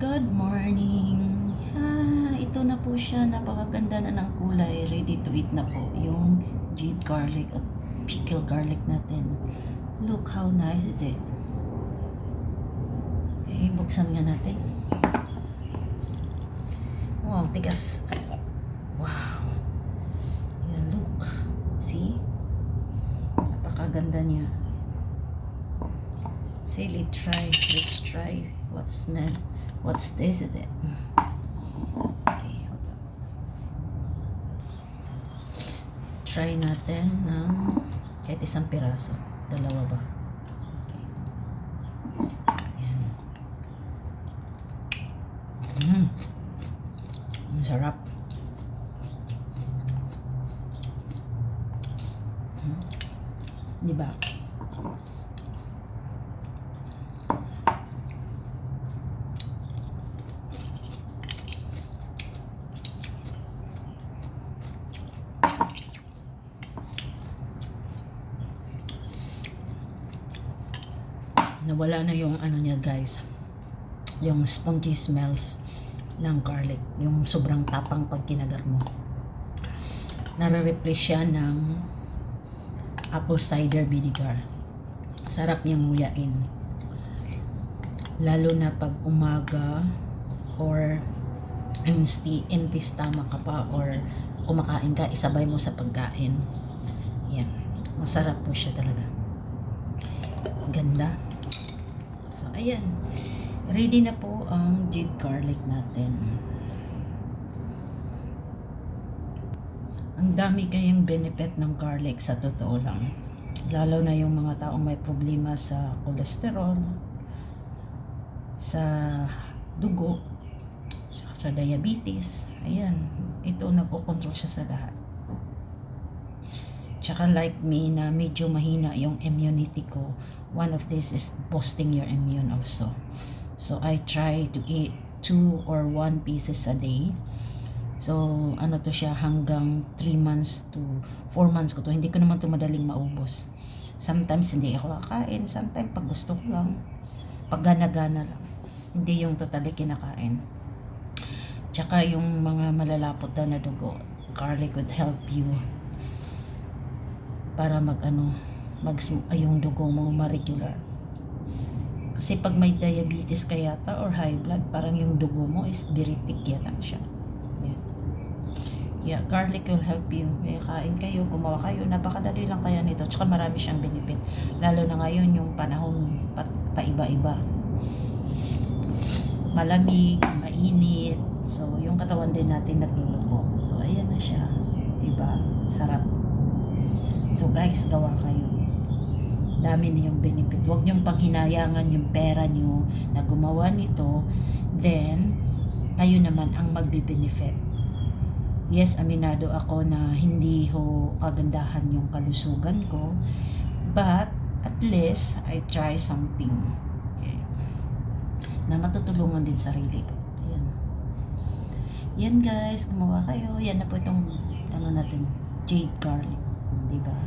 Good morning! Ito na po siya. Napakaganda na ng kulay. Ready to eat na po. Yung jade garlic at pickled garlic natin. Look how nice it is. Okay, buksan nga natin. Wow, tigas. Wow. Yan, look. See? Napakaganda niya. Silly try. Let's try. What's this? Is it? Okay, hold on. Try natin ng kahit isang piraso. Dalawa ba? Okay. Yan. Ang sarap. Diba? Nawala na yung ano niya guys, yung spongy smells ng garlic, yung sobrang tapang pag kinagat mo. Nare-replace siya ng apple cider vinegar. Sarap niyang nguyain, lalo na pag umaga or empty stomach ka pa or kumakain ka, isabay mo sa pagkain. Yan, masarap po siya talaga. Ganda. So, ayan. Ready na po ang jade garlic natin. Ang dami kayang benefit ng garlic sa totoo lang. Lalo na yung mga taong may problema sa cholesterol, sa dugo, sa diabetes. Ayan. Ito, nagko-control siya sa lahat. Tsaka like me na medyo mahina yung immunity ko, one of this is boosting your immune also. So I try to eat 2 or 1 pieces a day. So ano to siya, hanggang 3 months to 4 months ko to. Hindi ko naman to madaling maubos. Sometimes hindi ako kakain, sometimes pag gusto ko lang, pag gana-gana lang. Hindi yung totally kinakain. Tsaka yung mga malalapot na dugo, garlic would help you para yung dugo mo ma-regular. Kasi pag may diabetes ka yata or high blood, parang yung dugo mo is very thick yata siya. Yeah, garlic will help you. Kaya kain kayo, gumawa kayo, napakadali lang kaya nito. Tsaka marami siyang benefit. Lalo na ngayon yung panahon paiba-iba. Malamig, mainit. So, yung katawan din natin nagluluko. So, ayan na siya. Diba? Sarap. So guys, gawa kayo. Dami na yung benefit. Huwag niyong panghinayangan yung pera niyo na gumawa nito. Then, kayo naman ang magbe-benefit. Yes, aminado ako na hindi ho kagandahan yung kalusugan ko. But, at least, I try something. Okay. Na matutulungan din sarili ko. Ayan. Yan guys, gumawa kayo. Yan na po itong, natin, jade garlic. Diba?